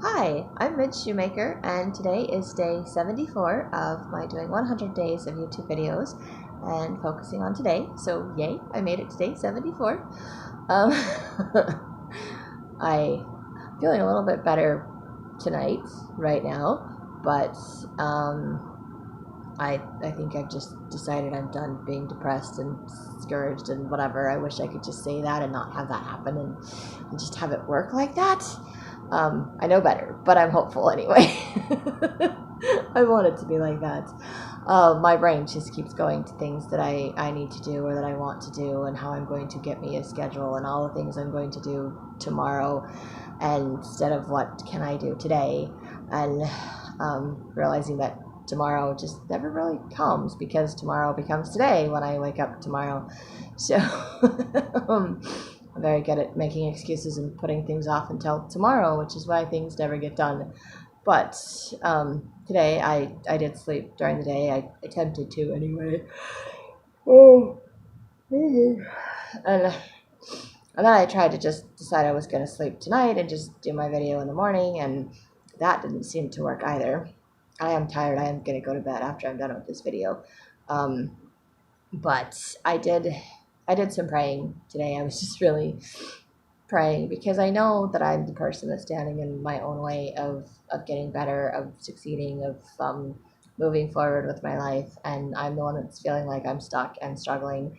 Hi, I'm Midge Shoemaker, and today is day 74 of my doing 100 days of YouTube videos and focusing on today. So, yay, I made it to day 74. Um, I'm feeling a little bit better tonight, right now, but I think I've just decided I'm done being depressed and discouraged and whatever. I wish I could just say that and not have that happen and just have it work like that. I know better, but I'm hopeful anyway. I want it to be like that. My brain just keeps going to things that I need to do or that I want to do and how I'm going to get me a schedule and all the things I'm going to do tomorrow, and instead of what can I do today, and realizing that tomorrow just never really comes because tomorrow becomes today when I wake up tomorrow. So I'm very good at making excuses and putting things off until tomorrow, which is why things never get done. But today I did sleep during the day. I attempted to anyway. Oh, and then I tried to just decide I was going to sleep tonight and just do my video in the morning, and that didn't seem to work either. I am tired. I am going to go to bed after I'm done with this video. Um, but I did some praying today. I was just really praying because I know that I'm the person that's standing in my own way of getting better, of succeeding, of moving forward with my life. And I'm the one that's feeling like I'm stuck and struggling.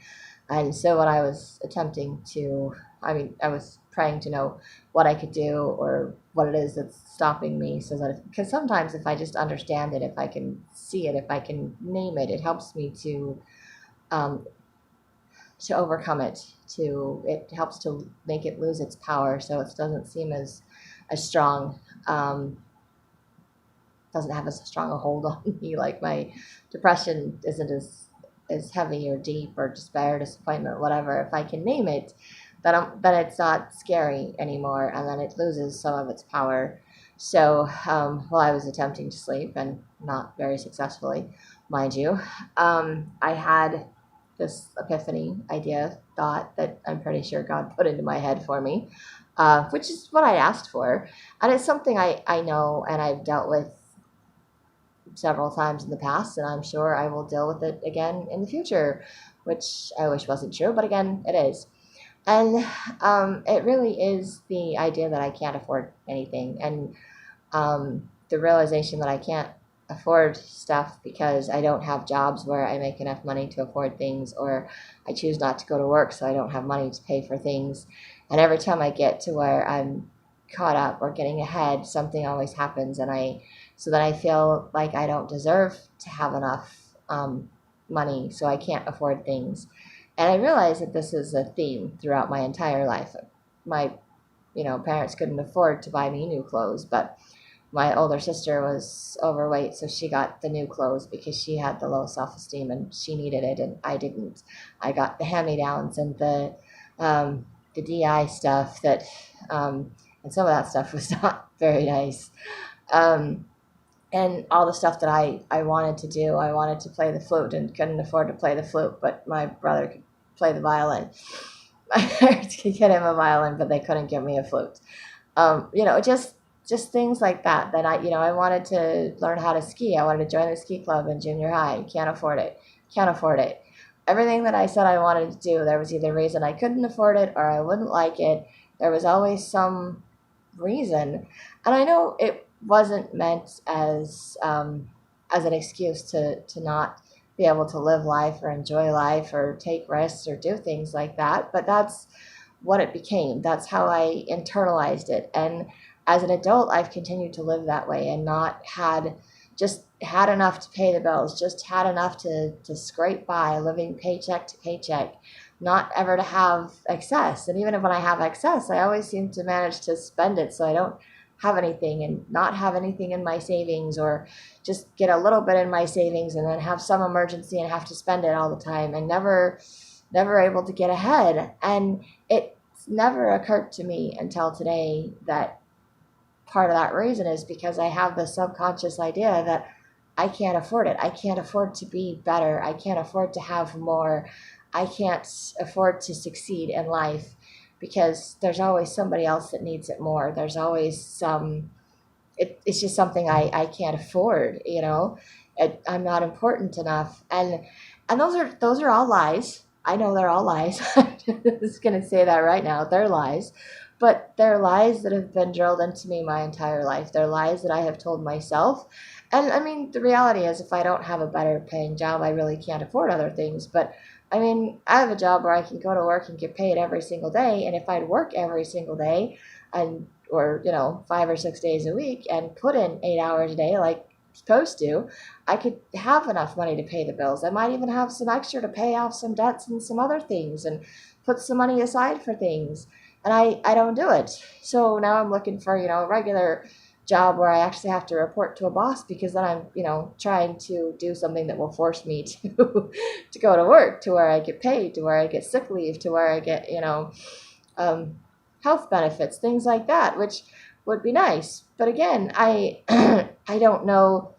And so what I was attempting to, I was praying to know what I could do or what it is that's stopping me, so that, because sometimes if I just understand it, if I can see it, if I can name it, it helps me um, to overcome it. It helps to make it lose its power, so it doesn't seem as strong. Doesn't have as strong a hold on me. Like my depression isn't as heavy or deep or despair, disappointment, whatever. If I can name it, then it's not scary anymore, and then it loses some of its power. So while I was attempting to sleep, and not very successfully, mind you, I had this epiphany idea, thought that I'm pretty sure God put into my head for me, which is what I asked for. And it's something I know and I've dealt with several times in the past, and I'm sure I will deal with it again in the future, which I wish wasn't true, but again, it is. And it really is the idea that I can't afford anything, and the realization that I can't afford stuff because I don't have jobs where I make enough money to afford things, or I choose not to go to work so I don't have money to pay for things. And every time I get to where I'm caught up or getting ahead, something always happens, and so that I feel like I don't deserve to have enough money, so I can't afford things. And I realize that this is a theme throughout my entire life. My, parents couldn't afford to buy me new clothes, but my older sister was overweight, so she got the new clothes because she had the low self-esteem and she needed it, and I didn't. I got the hand-me-downs and the DI stuff and some of that stuff was not very nice. Um, and all the stuff that I wanted to do. I wanted to play the flute and couldn't afford to play the flute, but my brother could play the violin. My parents could get him a violin, but they couldn't give me a flute. Just things like that. That I wanted to learn how to ski. I wanted to join the ski club in junior high. Can't afford it. Can't afford it. Everything that I said I wanted to do, there was either a reason I couldn't afford it or I wouldn't like it. There was always some reason, and I know it wasn't meant as an excuse to not be able to live life or enjoy life or take risks or do things like that, but that's what it became. That's how I internalized it. And as an adult, I've continued to live that way and not just had enough to pay the bills, just had enough to scrape by, living paycheck to paycheck, not ever to have excess. And even when I have excess, I always seem to manage to spend it so I don't have anything, and not have anything in my savings, or just get a little bit in my savings and then have some emergency and have to spend it all the time, and never able to get ahead. And it's never occurred to me until today that part of that reason is because I have the subconscious idea that I can't afford it. I can't afford to be better. I can't afford to have more. I can't afford to succeed in life because there's always somebody else that needs it more. There's always it's just something I can't afford, you know. I'm not important enough, and those are all lies. I know they're all lies. I'm just gonna say that right now. They're lies, but they're lies that have been drilled into me my entire life. They're lies that I have told myself. And I mean, the reality is, if I don't have a better paying job, I really can't afford other things. But I mean, I have a job where I can go to work and get paid every single day, and if I'd work every single day, and or 5 or 6 days a week and put in 8 hours a day like supposed to, I could have enough money to pay the bills. I might even have some extra to pay off some debts and some other things and put some money aside for things. And I don't do it. So now I'm looking for, a regular job where I actually have to report to a boss, because then I'm, trying to do something that will force me to to go to work, to where I get paid, to where I get sick leave, to where I get, um, health benefits, things like that, which would be nice. But again, I I don't know.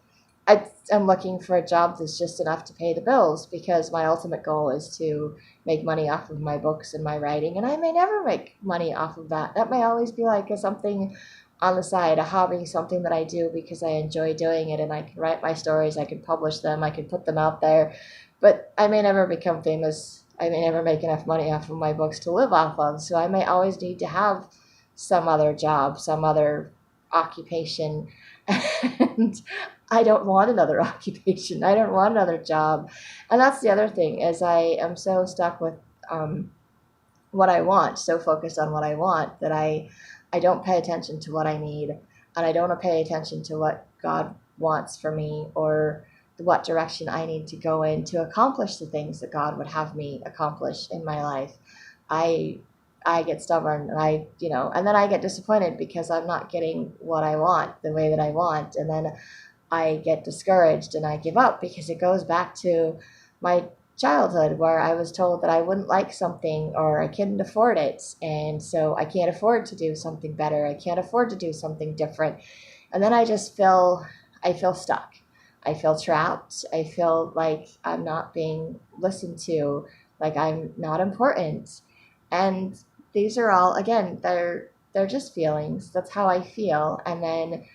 I'm looking for a job that's just enough to pay the bills, because my ultimate goal is to make money off of my books and my writing, and I may never make money off of that. That may always be like something on the side, a hobby, something that I do because I enjoy doing it, and I can write my stories, I can publish them, I can put them out there, but I may never become famous. I may never make enough money off of my books to live off of, so I may always need to have some other job, some other occupation. And I don't want another occupation. I don't want another job. And that's the other thing, is I am so stuck with um, what I want, so focused on what I want, that I don't pay attention to what I need, and I don't pay attention to what God wants for me, or what direction I need to go in to accomplish the things that God would have me accomplish in my life. I I get stubborn, and and then I get disappointed because I'm not getting what I want the way that I want, and then I get discouraged and I give up, because it goes back to my childhood, where I was told that I wouldn't like something or I couldn't afford it. And so I can't afford to do something better. I can't afford to do something different. And then I feel stuck. I feel trapped. I feel like I'm not being listened to, like I'm not important. And these are all, again, they're just feelings. That's how I feel. And then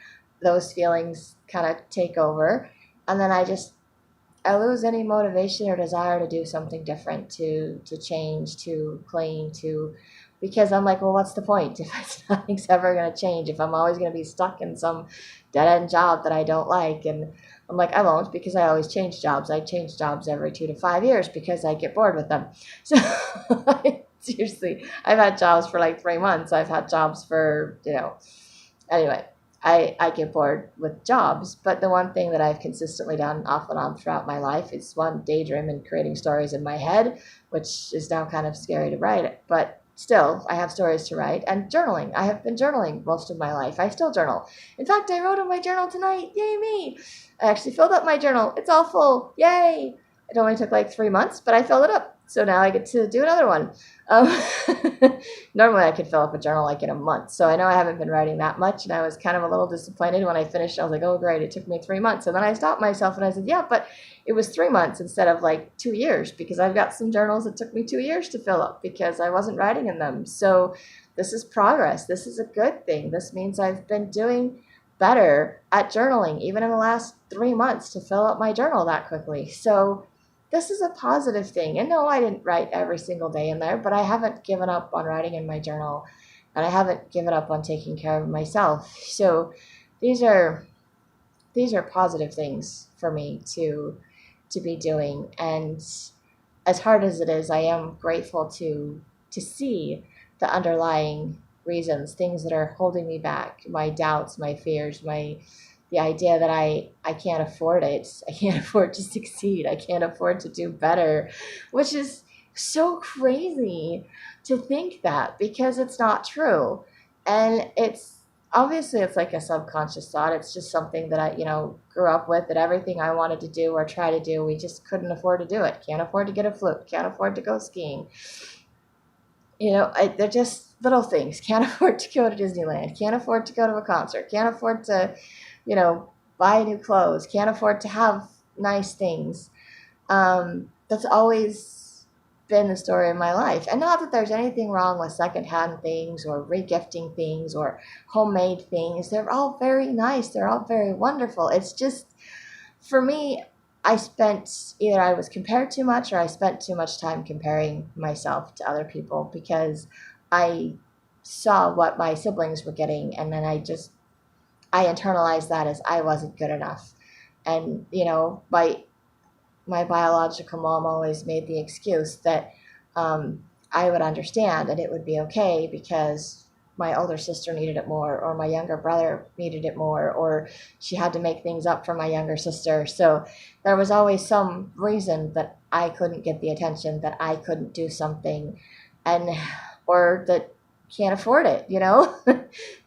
those feelings kind of take over, and then I lose any motivation or desire to do something different, to change, to clean, to because I'm like, well, what's the point if nothing's ever going to change, if I'm always going to be stuck in some dead end job that I don't like. And I'm like, I won't, because I always change jobs. I change jobs every 2 to 5 years because I get bored with them. So seriously, I've had jobs for like 3 months. I've had jobs for, anyway, I get bored with jobs, but the one thing that I've consistently done off and on throughout my life is, one, daydream and creating stories in my head, which is now kind of scary to write, but still, I have stories to write, and journaling. I have been journaling most of my life. I still journal. In fact, I wrote in my journal tonight. Yay me! I actually filled up my journal. It's all full. Yay! It only took like 3 months, but I filled it up. So now I get to do another one. Um, Normally I could fill up a journal like in a month. So I know I haven't been writing that much, and I was kind of a little disappointed when I finished. I was like, oh, great, it took me 3 months. And then I stopped myself and I said, yeah, but it was 3 months instead of like 2 years, because I've got some journals that took me 2 years to fill up because I wasn't writing in them. So this is progress. This is a good thing. This means I've been doing better at journaling, even in the last 3 months, to fill up my journal that quickly. So this is a positive thing. And no, I didn't write every single day in there, but I haven't given up on writing in my journal, and I haven't given up on taking care of myself. So these are positive things for me to be doing. And as hard as it is, I am grateful to see the underlying reasons, things that are holding me back, my doubts, my fears, the idea that I can't afford it. I can't afford to succeed. I can't afford to do better, which is so crazy to think that, because it's not true. And it's like a subconscious thought. It's just something that I, grew up with, that everything I wanted to do or try to do, we just couldn't afford to do it. Can't afford to get a flute. Can't afford to go skiing. They're just little things. Can't afford to go to Disneyland. Can't afford to go to a concert. Can't afford to, buy new clothes. Can't afford to have nice things. That's always been the story of my life. And not that there's anything wrong with secondhand things or regifting things or homemade things. They're all very nice. They're all very wonderful. It's just, for me, either I was compared too much or I spent too much time comparing myself to other people because I saw what my siblings were getting, and then I internalized that as I wasn't good enough. And, my biological mom always made the excuse that I would understand and it would be okay because my older sister needed it more, or my younger brother needed it more, or she had to make things up for my younger sister. So there was always some reason that I couldn't get the attention, that I couldn't do something, and or that can't afford it,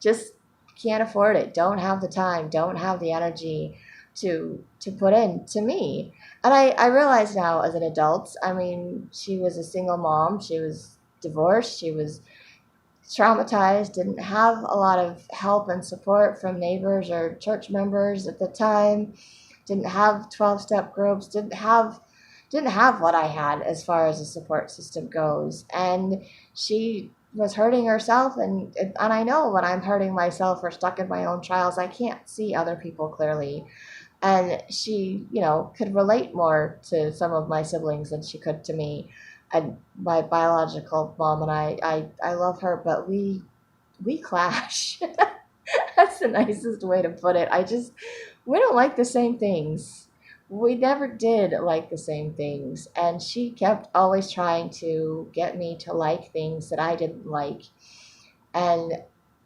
just can't afford it, don't have the time, don't have the energy to put into me. And I realize now as an adult, I mean, she was a single mom, she was divorced, she was traumatized, didn't have a lot of help and support from neighbors or church members at the time, didn't have 12-step groups, didn't have what I had as far as a support system goes. And she was hurting herself, and I know when I'm hurting myself or stuck in my own trials, I can't see other people clearly. And she, could relate more to some of my siblings than she could to me. And my biological mom and I love her, but we clash. That's the nicest way to put it. We don't like the same things. We never did like the same things. And she kept always trying to get me to like things that I didn't like. And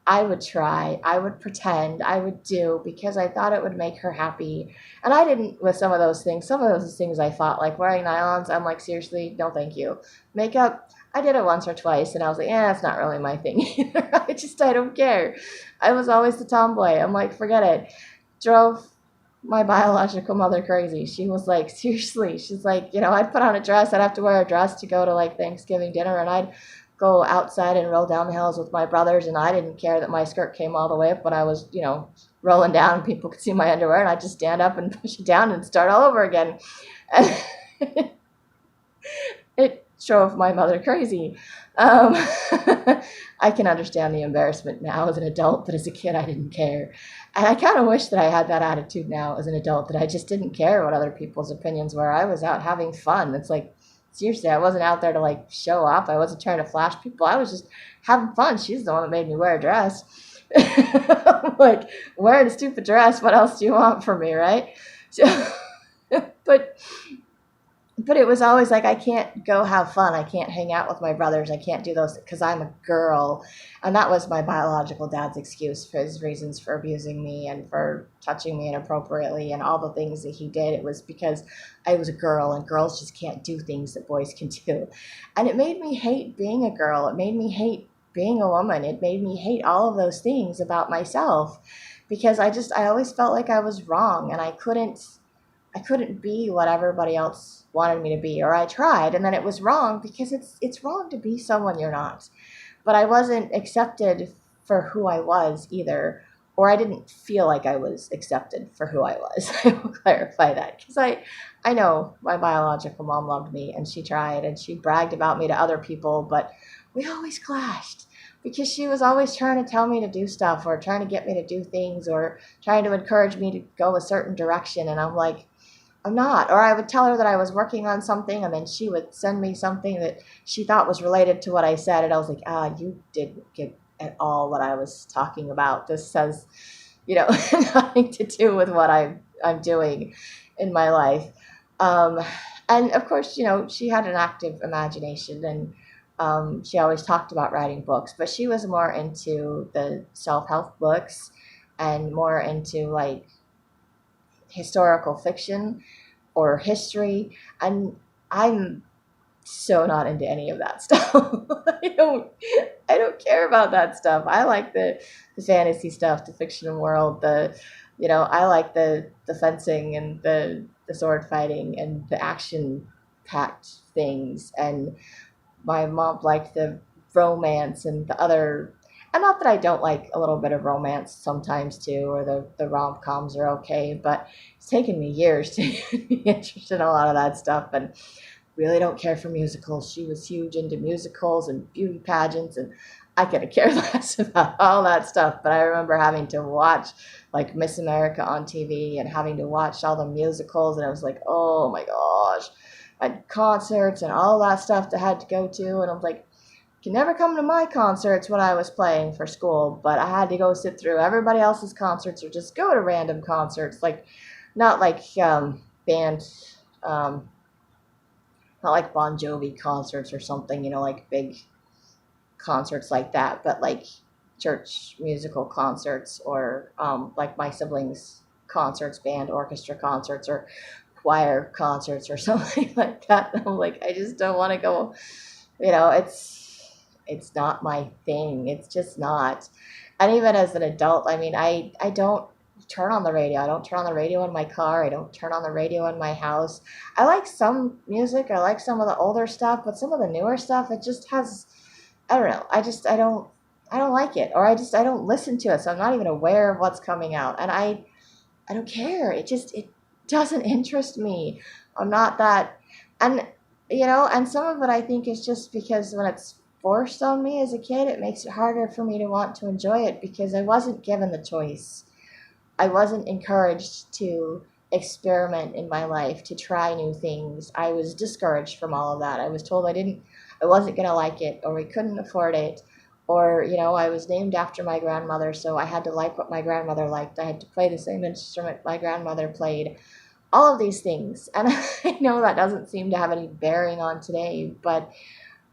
I would try, I would pretend, I would do because I thought it would make her happy. And I didn't with some of those things. Some of those things I thought, like wearing nylons, I'm like, seriously, no thank you. Makeup, I did it once or twice and I was like, it's not really my thing either. I don't care. I was always the tomboy. I'm like, forget it. Drove my biological mother crazy. She was like, seriously, she's like, I'd put on a dress, I'd have to wear a dress to go to like Thanksgiving dinner, and I'd go outside and roll down the hills with my brothers, and I didn't care that my skirt came all the way up when I was, rolling down and people could see my underwear, and I'd just stand up and push it down and start all over again. It drove my mother crazy. I can understand the embarrassment now as an adult, but as a kid I didn't care. And I kind of wish that I had that attitude now as an adult, that I just didn't care what other people's opinions were. I was out having fun. It's like, seriously, I wasn't out there to like show off. I wasn't trying to flash people. I was just having fun. She's the one that made me wear a dress. Like, wearing a stupid dress, what else do you want from me, right? So, but it was always like, I can't go have fun. I can't hang out with my brothers. I can't do those because I'm a girl. And that was my biological dad's excuse for his reasons for abusing me and for touching me inappropriately and all the things that he did. It was because I was a girl, and girls just can't do things that boys can do. And it made me hate being a girl. It made me hate being a woman. It made me hate all of those things about myself because I always felt like I was wrong, and I couldn't be what everybody else wanted me to be, or I tried, and then it was wrong because it's wrong to be someone you're not. But I wasn't accepted for who I was either, or I didn't feel like I was accepted for who I was. I will clarify that because I know my biological mom loved me, and she tried, and she bragged about me to other people, but we always clashed because she was always trying to tell me to do stuff, or trying to get me to do things, or trying to encourage me to go a certain direction, and I'm like, I'm not. Or I would tell her that I was working on something, and then she would send me something that she thought was related to what I said, and I was like, you didn't get at all what I was talking about. This has, nothing to do with what I'm doing in my life. And of course, she had an active imagination, and she always talked about writing books, but she was more into the self-help books and more into like historical fiction or history, and I'm so not into any of that stuff. I don't care about that stuff. I like the fantasy stuff, the fiction world, I like the fencing and the sword fighting and the action packed things, and my mom liked the romance and the other. And not that I don't like a little bit of romance sometimes too, or the rom-coms are okay, but it's taken me years to be interested in a lot of that stuff. And really don't care for musicals. She was huge into musicals and beauty pageants, and I could care less about all that stuff. But I remember having to watch like Miss America on TV and having to watch all the musicals, and I was like, oh my gosh, and concerts and all that stuff that I had to go to, and I was like, you can never come to my concerts when I was playing for school, but I had to go sit through everybody else's concerts or just go to random concerts, like not like band, um, not like Bon Jovi concerts or something, like big concerts like that, but like church musical concerts or like my siblings' concerts, band, orchestra concerts, or choir concerts or something like that. And I'm like, I just don't want to go. It's not my thing. It's just not. And even as an adult, I mean, I don't turn on the radio. I don't turn on the radio in my car. I don't turn on the radio in my house. I like some music. I like some of the older stuff, but some of the newer stuff, it just has, I don't know. I don't like it, or I don't listen to it. So I'm not even aware of what's coming out, and I don't care. It doesn't interest me. I'm not that, and and some of it I think is just because when it's forced on me as a kid, it makes it harder for me to want to enjoy it because I wasn't given the choice. I wasn't encouraged to experiment in my life, to try new things. I was discouraged from all of that. I was told I wasn't going to like it, or we couldn't afford it, or, I was named after my grandmother, so I had to like what my grandmother liked. I had to play the same instrument my grandmother played. All of these things. And I know that doesn't seem to have any bearing on today, but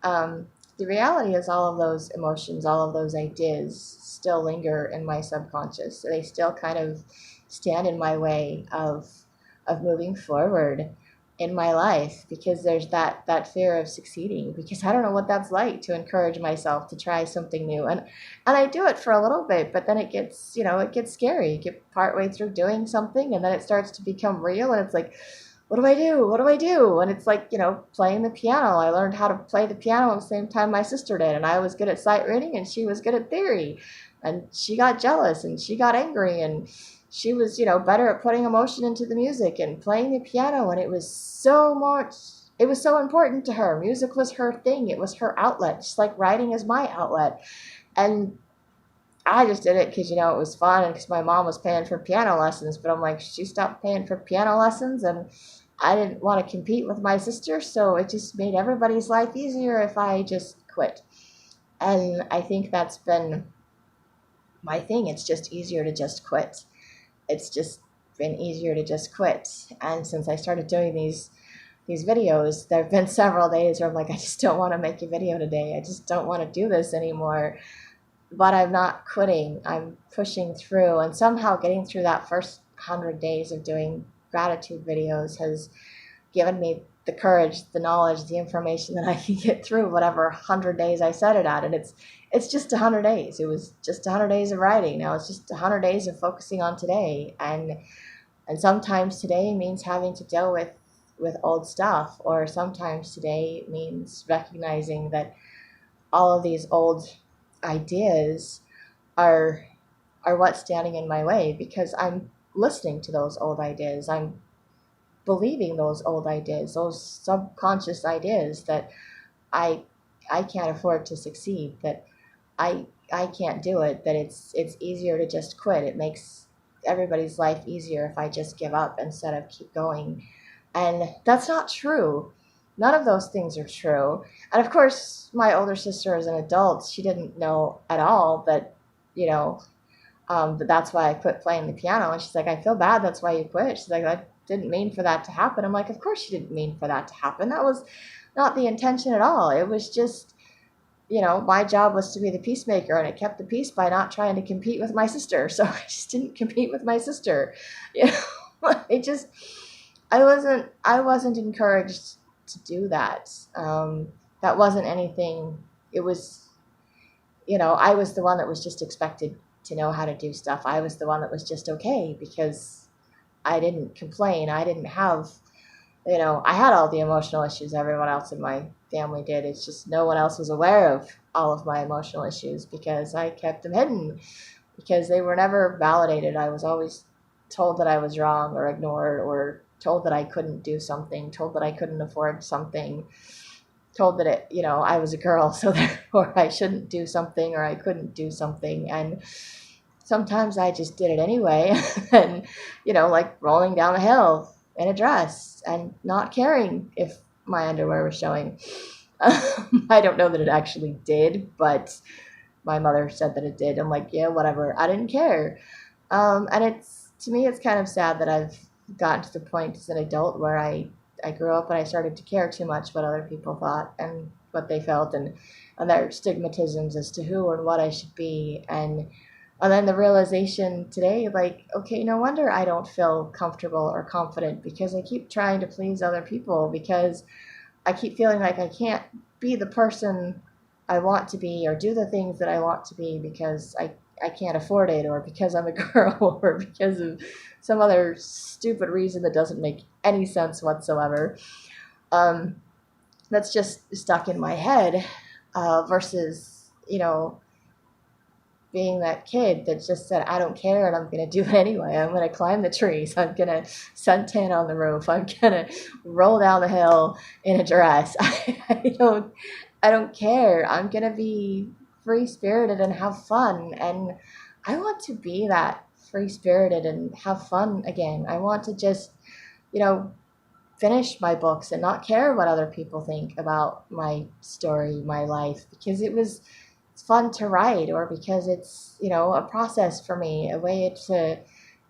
the reality is all of those emotions, all of those ideas still linger in my subconscious. They still kind of stand in my way of moving forward in my life because there's that fear of succeeding, because I don't know what that's like to encourage myself to try something new. And I do it for a little bit, but then it gets scary. You get partway through doing something and then it starts to become real, and it's like, what do I do? What do I do? And it's like, playing the piano. I learned how to play the piano at the same time my sister did, and I was good at sight reading and she was good at theory. And she got jealous and she got angry, and she was, better at putting emotion into the music and playing the piano, and it was so important to her. Music was her thing. It was her outlet, just like writing is my outlet. And I just did it because, it was fun and because my mom was paying for piano lessons. But I'm like, she stopped paying for piano lessons, and I didn't want to compete with my sister. So it just made everybody's life easier if I just quit. And I think that's been my thing. It's just easier to just quit. It's just been easier to just quit. And since I started doing these videos, there have been several days where I'm like, I just don't want to make a video today. I just don't want to do this anymore. But I'm not quitting. I'm pushing through, and somehow getting through that first 100 days of doing gratitude videos has given me the courage, the knowledge, the information that I can get through whatever 100 days I set it at. And it's just 100 days. It was just 100 days of writing. Now it's just 100 days of focusing on today. And sometimes today means having to deal with old stuff, or sometimes today means recognizing that all of these old ideas are what's standing in my way, because I'm listening to those old ideas. I'm believing those old ideas, those subconscious ideas that I can't afford to succeed, that I can't do it, that it's easier to just quit. It makes everybody's life easier if I just give up instead of keep going. And that's not true. None of those things are true. And of course, my older sister as an adult, she didn't know at all that, but that's why I quit playing the piano. And she's like, I feel bad. That's why you quit. She's like, I didn't mean for that to happen. I'm like, of course you didn't mean for that to happen. That was not the intention at all. It was just, my job was to be the peacemaker, and it kept the peace by not trying to compete with my sister. So I just didn't compete with my sister. It just, I wasn't encouraged to do that. That wasn't anything. It was, I was the one that was just expected to know how to do stuff. I was the one that was just okay because I didn't complain. I didn't have, I had all the emotional issues everyone else in my family did. It's just no one else was aware of all of my emotional issues because I kept them hidden, because they were never validated. I was always told that I was wrong or ignored or told that I couldn't do something, told that I couldn't afford something, told that I was a girl, so therefore I shouldn't do something or I couldn't do something. And sometimes I just did it anyway. And, like rolling down a hill in a dress and not caring if my underwear was showing. I don't know that it actually did, but my mother said that it did. I'm like, yeah, whatever. I didn't care. And to me, it's kind of sad that I've gotten to the point as an adult where I grew up and I started to care too much what other people thought and what they felt, and their stigmatisms as to who and what I should be. And then the realization today, like, okay, no wonder I don't feel comfortable or confident, because I keep trying to please other people, because I keep feeling like I can't be the person I want to be or do the things that I want to be because I can't afford it, or because I'm a girl, or because of some other stupid reason that doesn't make any sense whatsoever. Um, that's just stuck in my head, versus, being that kid that just said, I don't care and I'm going to do it anyway. I'm going to climb the trees. I'm going to suntan on the roof. I'm going to roll down the hill in a dress. I don't care. I'm going to be free spirited and have fun. And I want to be that free spirited and have fun again. I want to just, you know, finish my books and not care what other people think about my story, my life, because it's fun to write, or because it's, a process for me, a way to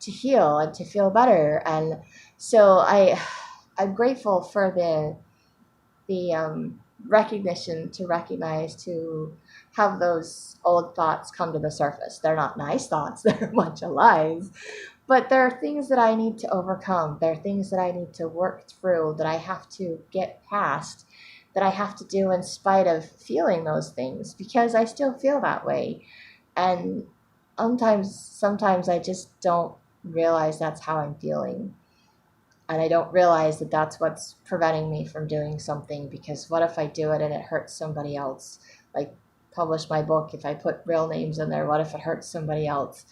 heal and to feel better. And so I'm grateful for the recognition, to recognize, to have those old thoughts come to the surface. They're not nice thoughts, they're a bunch of lies, but there are things that I need to overcome. There are things that I need to work through, that I have to get past, that I have to do in spite of feeling those things, because I still feel that way. And sometimes I just don't realize that's how I'm feeling. And I don't realize that that's what's preventing me from doing something, because what if I do it and it hurts somebody else? Like, publish my book, if I put real names in there, what if it hurts somebody else?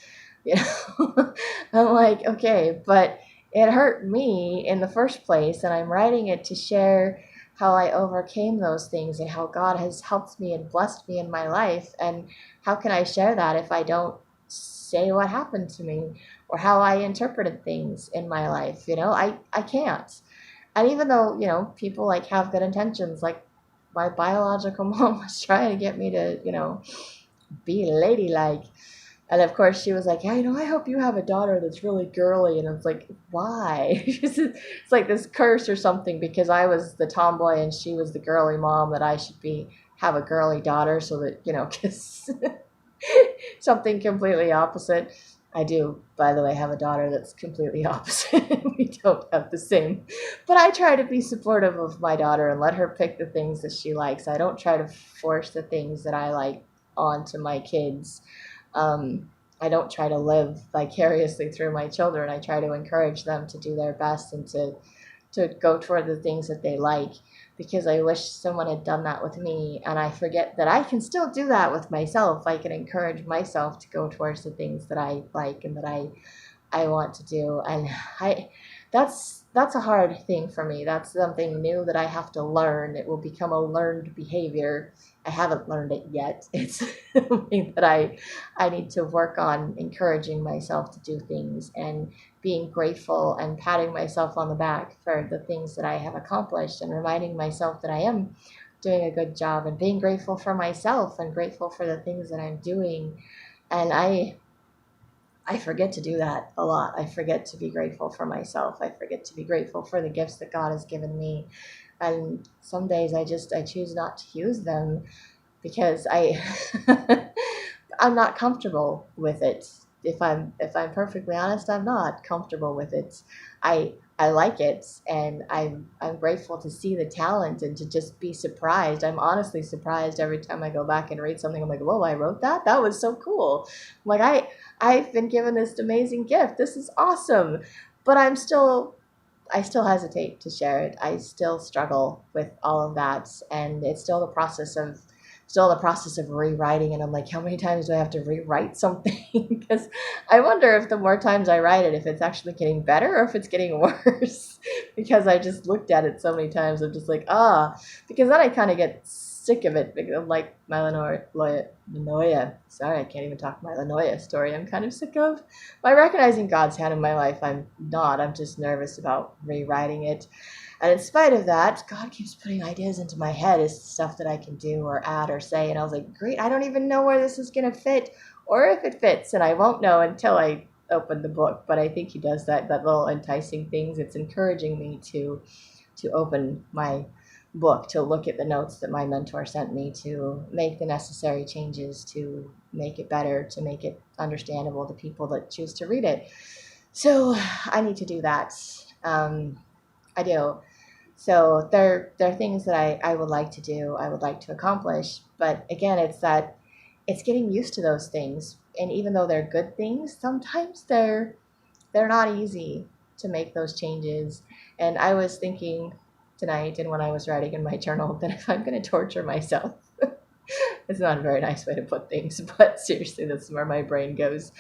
You know, I'm like, okay, but it hurt me in the first place, and I'm writing it to share how I overcame those things and how God has helped me and blessed me in my life. And how can I share that if I don't say what happened to me or how I interpreted things in my life? I can't. And even though, people like have good intentions, like my biological mom was trying to get me to, be ladylike. And of course, she was like, yeah, I hope you have a daughter that's really girly. And it's like, why? It's like this curse or something, because I was the tomboy and she was the girly mom, that I should have a girly daughter, so that, because something completely opposite. I do, by the way, have a daughter that's completely opposite. We don't have the same. But I try to be supportive of my daughter and let her pick the things that she likes. I don't try to force the things that I like onto my kids. I don't try to live vicariously through my children. I try to encourage them to do their best and to go toward the things that they like, because I wish someone had done that with me. And I forget that I can still do that with myself. I can encourage myself to go towards the things that I like and that I want to do. And that's a hard thing for me. That's something new that I have to learn. It will become a learned behavior. I haven't learned it yet. It's something that I need to work on, encouraging myself to do things and being grateful and patting myself on the back for the things that I have accomplished, and reminding myself that I am doing a good job, and being grateful for myself and grateful for the things that I'm doing. And I forget to do that a lot. I forget to be grateful for myself. I forget to be grateful for the gifts that God has given me. And some days I choose not to use them, because I'm not comfortable with it. If I'm perfectly honest, I'm not comfortable with it. I like it, and I'm grateful to see the talent and to just be surprised. I'm honestly surprised every time I go back and read something. I'm like, whoa, I wrote that? That was so cool. I'm like, I've been given this amazing gift. This is awesome. But I still hesitate to share it. I still struggle with all of that, and it's still the process of still in the process of rewriting, and I'm like, how many times do I have to rewrite something? Because I wonder if the more times I write it, if it's actually getting better or if it's getting worse. Because I just looked at it so many times, I'm just like, because then I kind of get sick of it. Because I'm like Malanoia. Sorry, I can't even talk Malanoia story. I'm kind of sick of. By recognizing God's hand in my life, I'm not. I'm just nervous about rewriting it. And in spite of that, God keeps putting ideas into my head as to stuff that I can do or add or say. And I was like, great, I don't even know where this is going to fit or if it fits. And I won't know until I open the book. But I think he does that little enticing things. It's encouraging me to open my book, to look at the notes that my mentor sent me, to make the necessary changes, to make it better, to make it understandable to people that choose to read it. So I need to do that. I do. So there are things that I would like to do, I would like to accomplish. But again, it's getting used to those things. And even though they're good things, sometimes they're not easy to make those changes. And I was thinking tonight, and when I was writing in my journal, that if I'm going to torture myself, it's not a very nice way to put things, but seriously, that's where my brain goes.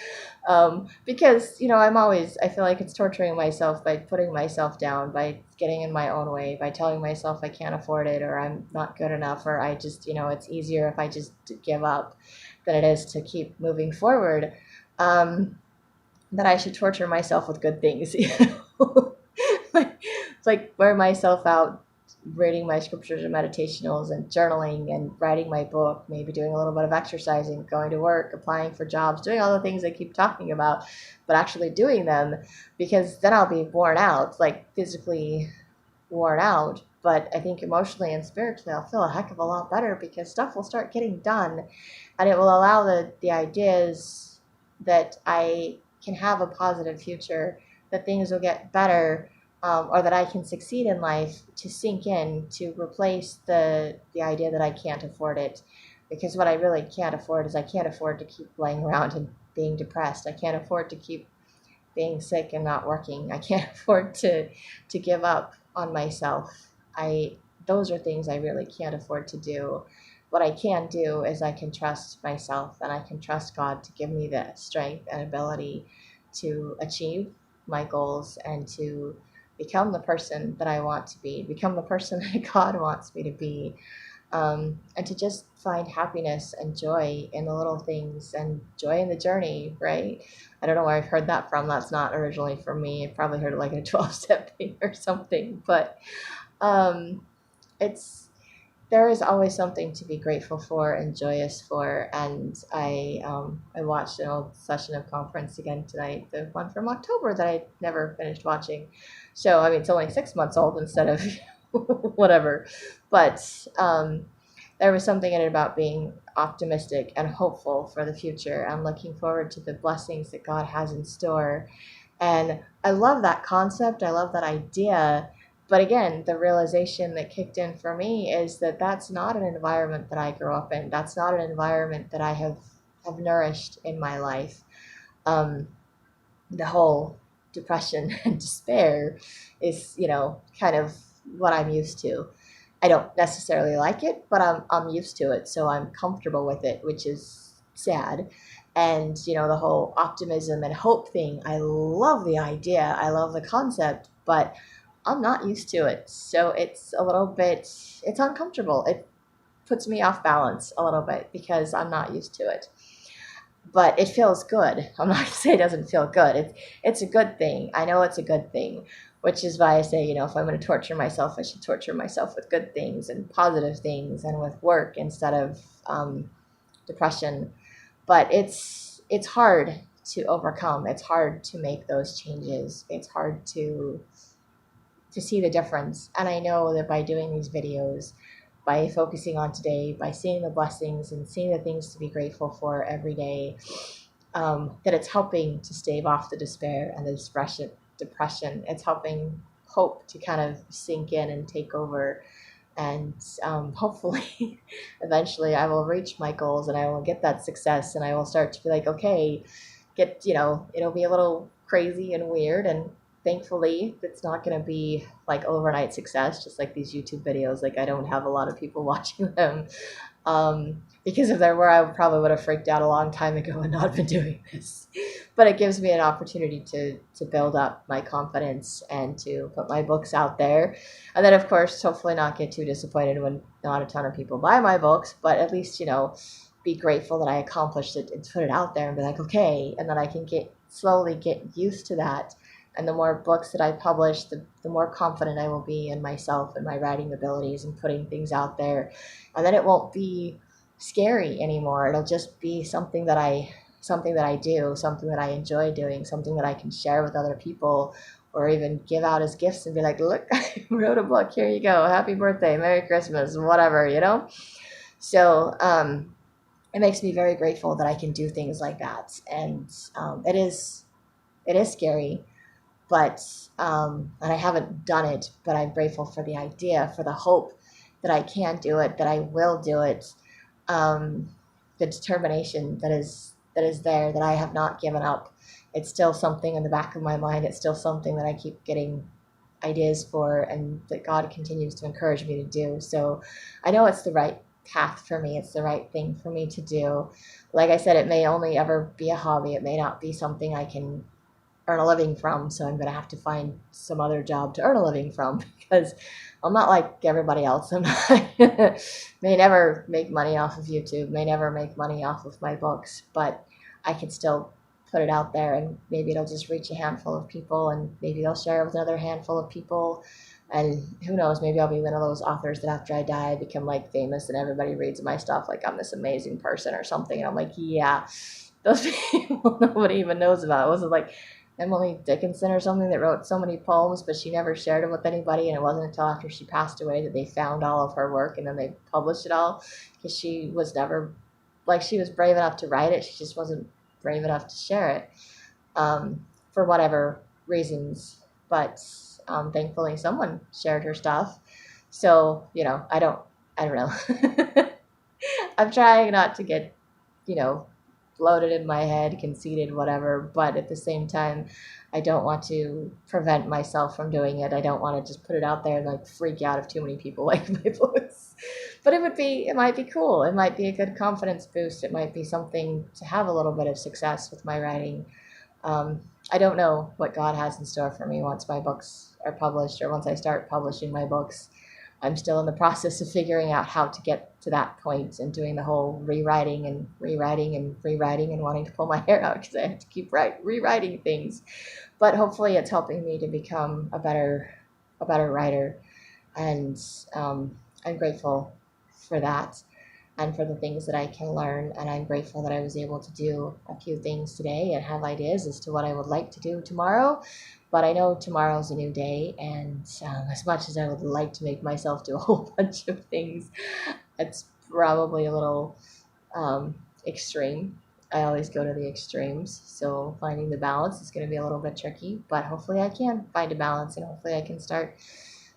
Because, I feel like it's torturing myself by putting myself down, by getting in my own way, by telling myself I can't afford it, or I'm not good enough, or I just, it's easier if I just give up than it is to keep moving forward. That I should torture myself with good things, It's like wear myself out reading my scriptures and meditationals and journaling and writing my book, maybe doing a little bit of exercising, going to work, applying for jobs, doing all the things I keep talking about, but actually doing them, because then I'll be worn out, like physically worn out. But I think emotionally and spiritually, I'll feel a heck of a lot better because stuff will start getting done, and it will allow the ideas that I can have a positive future, that things will get better, or that I can succeed in life, to sink in, to replace the idea that I can't afford it. Because what I really can't afford is I can't afford to keep laying around and being depressed. I can't afford to keep being sick and not working. I can't afford to give up on myself. Those are things I really can't afford to do. What I can do is I can trust myself, and I can trust God to give me the strength and ability to achieve my goals and to become the person that I want to be, become the person that God wants me to be, and to just find happiness and joy in the little things and joy in the journey, right? I don't know where I've heard that from. That's not originally from me. I probably heard it like in a 12-step thing or something. But it's there is always something to be grateful for and joyous for. And I watched an old session of conference again tonight, the one from October that I never finished watching. So I mean, it's only 6 months old instead of whatever. But there was something in it about being optimistic and hopeful for the future and looking forward to the blessings that God has in store. And I love that concept. I love that idea. But again, the realization that kicked in for me is that that's not an environment that I grew up in. That's not an environment that I have nourished in my life. The whole depression and despair is, kind of what I'm used to. I don't necessarily like it, but I'm used to it, so I'm comfortable with it, which is sad. And the whole optimism and hope thing, I love the idea, I love the concept, but I'm not used to it. So it's a little bit, it's uncomfortable. It puts me off balance a little bit because I'm not used to it. But it feels good. I'm not going to say it doesn't feel good. It's a good thing. I know it's a good thing, which is why I say, if I'm going to torture myself, I should torture myself with good things and positive things and with work instead of depression. But it's hard to overcome. It's hard to make those changes. It's hard to see the difference. And I know that by doing these videos, by focusing on today, by seeing the blessings and seeing the things to be grateful for every day, that it's helping to stave off the despair and the depression. It's helping hope to kind of sink in and take over. And hopefully, eventually, I will reach my goals and I will get that success, and I will start to be like, okay, it'll be a little crazy and weird, and thankfully it's not going to be like overnight success, just like these YouTube videos. Like, I don't have a lot of people watching them. Because if there were, I probably would have freaked out a long time ago and not been doing this. But it gives me an opportunity to build up my confidence and to put my books out there. And then, of course, hopefully not get too disappointed when not a ton of people buy my books, but at least, be grateful that I accomplished it and put it out there and be like, okay, and then I can slowly get used to that. And the more books that I publish, the more confident I will be in myself and my writing abilities and putting things out there. And then it won't be scary anymore. It'll just be something that I do, something that I enjoy doing, something that I can share with other people or even give out as gifts and be like, look, I wrote a book. Here you go. Happy birthday. Merry Christmas. Whatever. So, it makes me very grateful that I can do things like that. And it is scary, but and I haven't done it, but I'm grateful for the idea, for the hope that I can do it, that I will do it, um, the determination that is there, that I have not given up. It's still something in the back of my mind. It's still something that I keep getting ideas for, and that God continues to encourage me to do. So I know it's the right path for me. It's the right thing for me to do. Like I said, it may only ever be a hobby. It may not be something I can earn a living from. So I'm going to have to find some other job to earn a living from because I'm not like everybody else. I'm not, may never make money off of YouTube, may never make money off of my books, but I can still put it out there and maybe it'll just reach a handful of people and maybe they'll share it with another handful of people. And who knows, maybe I'll be one of those authors that after I die, I become like famous and everybody reads my stuff like I'm this amazing person or something. And I'm like, yeah, those people nobody even knows about. It wasn't like Emily Dickinson or something that wrote so many poems, but she never shared them with anybody. And it wasn't until after she passed away that they found all of her work and then they published it all because she was never, like, she was brave enough to write it. She just wasn't brave enough to share it for whatever reasons. But thankfully, someone shared her stuff. So, I don't know. I'm trying not to get, you know, bloated in my head, conceited, whatever. But at the same time, I don't want to prevent myself from doing it. I don't want to just put it out there and like freak out if too many people like my books. But it might be cool. It might be a good confidence boost. It might be something to have a little bit of success with my writing. I don't know what God has in store for me once my books are published or once I start publishing my books. I'm still in the process of figuring out how to get to that point and doing the whole rewriting and rewriting and rewriting and wanting to pull my hair out because I have to keep rewriting things. But hopefully, it's helping me to become a better writer, and I'm grateful for that and for the things that I can learn. And I'm grateful that I was able to do a few things today and have ideas as to what I would like to do tomorrow. But I know tomorrow's a new day, and as much as I would like to make myself do a whole bunch of things, it's probably a little extreme. I always go to the extremes, so finding the balance is going to be a little bit tricky, but hopefully I can find a balance and hopefully I can start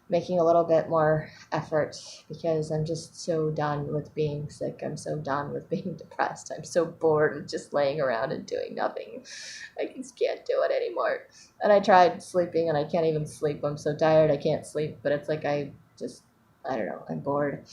making a little bit more effort because I'm just so done with being sick. I'm so done with being depressed. I'm so bored of just laying around and doing nothing. I just can't do it anymore. And I tried sleeping and I can't even sleep. I'm so tired I can't sleep, but it's like I don't know, I'm bored.